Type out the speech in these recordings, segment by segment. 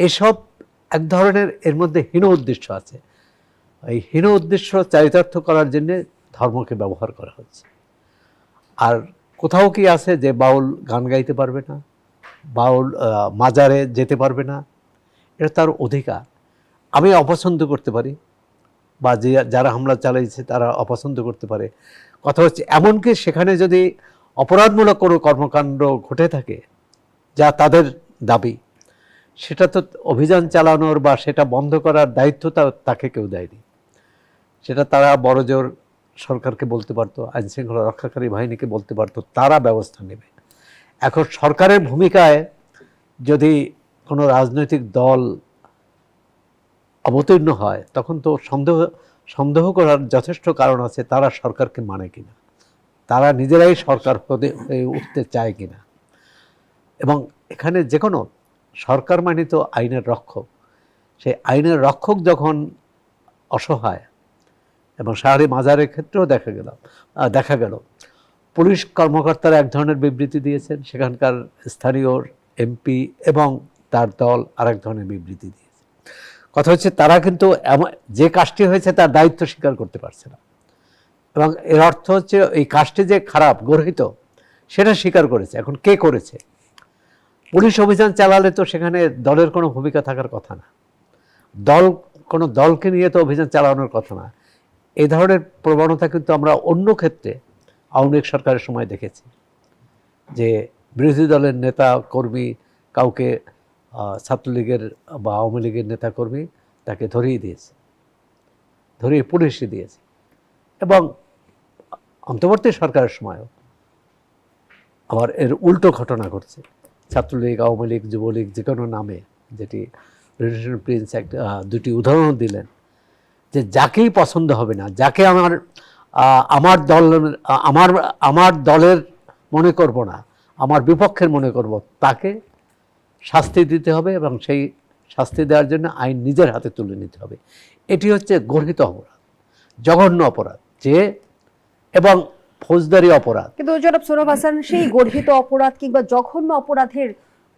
এসব এক ধরনের এর মধ্যে হীন উদ্দেশ্য আছে। এই হীন উদ্দেশ্য চারিতার্থ করার জন্য ধর্মকে ব্যবহার করা হচ্ছে। আর কোথাও কি আছে যে বাউল গান গাইতে পারবে না, বাউল মাজারে যেতে পারবে না? এটা তার অধিকার। আমি অপছন্দ করতে পারি, বা যে যারা হামলা চালিয়েছে তারা অপছন্দ করতে পারে। কথা হচ্ছে এমনকি সেখানে যদি অপরাধমূলক কোনো কর্মকাণ্ড ঘটে থাকে যা তাদের দাবি, সেটা তো অভিযান চালানোর বা সেটা বন্ধ করার দায়িত্ব তাকে কেউ দেয়নি। সেটা তারা বড়জোর সরকারকে বলতে পারতো, আইনশৃঙ্খলা রক্ষাকারী বাহিনীকে বলতে পারতো, তারা ব্যবস্থা নেবে। এখন সরকারের ভূমিকায় যদি কোনো রাজনৈতিক দল অবতীর্ণ হয়, তখন তো সন্দেহ করার যথেষ্ট কারণ আছে তারা সরকারকে মানে কিনা, তারা নিজেরাই সরকার হয়ে উঠতে চায় কিনা। এবং এখানে যে কোনো সরকার মানে তো আইনের রক্ষক, সেই আইনের রক্ষক যখন অসহায়, এবং শাহরি মাজারের ক্ষেত্রেও দেখা গেল পুলিশ কর্মকর্তারা এক ধরনের বিবৃতি দিয়েছেন, সেখানকার স্থানীয় এমপি এবং তার দল আরেক ধরনের বিবৃতি দিয়েছে। কথা হচ্ছে তারা কিন্তু যে কাজটি হয়েছে তার দায়িত্ব স্বীকার করতে পারছে না, এবং এর অর্থ হচ্ছে এই কাজটি যে খারাপ গর্হিত সেটা স্বীকার করেছে। এখন কে করেছে? পুলিশ অভিযান চালালে তো সেখানে দলের কোনো ভূমিকা থাকার কথা না, কোনো দলকে নিয়ে তো অভিযান চালানোর কথা না। এই ধরনের প্রবণতা কিন্তু আমরা অন্য ক্ষেত্রে আওয়ামী লীগ সরকারের সময় দেখেছি, যে বিরোধী দলের নেতা কর্মী কাউকে ছাত্রলীগের বা আওয়ামী লীগের নেতা কর্মী তাকে ধরিয়ে পুলিশে দিয়েছে। এবং অন্তর্বর্তী সরকারের সময়ও আবার এর উল্টো ঘটনা ঘটছে। ছাত্রলীগ, আওয়ামী লীগ, যুবলীগ যে কোনো নামে, যেটি রিলেশন প্রিন্স দুটি উদাহরণ দিলেন, যে যাকেই পছন্দ হবে না, যাকে আমার দলের মনে করব না, আমার বিপক্ষের মনে করব, তাকে শাস্তি দিতে হবে, এবং সেই শাস্তি দেওয়ার জন্য আইন নিজের হাতে তুলে নিতে হবে। এটি হচ্ছে গর্হিত অপরাধ, জঘন্য অপরাধ, এবং ফৌজদারি অপরাধ। কিন্তু জনাব সোহরাব হাসান, সেই গর্হিত অপরাধ কিংবা জঘন্য অপরাধের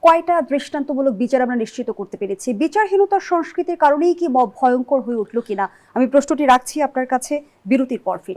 কয়টা দৃষ্টান্তমূলক বিচার আমরা নিশ্চিত করতে পেরেছি? বিচারহীনতার সংস্কৃতির কারণেই কি ভয়ঙ্কর হয়ে উঠল কিনা, আমি প্রশ্নটি রাখছি আপনার কাছে। বিরতির পর ফিরছি।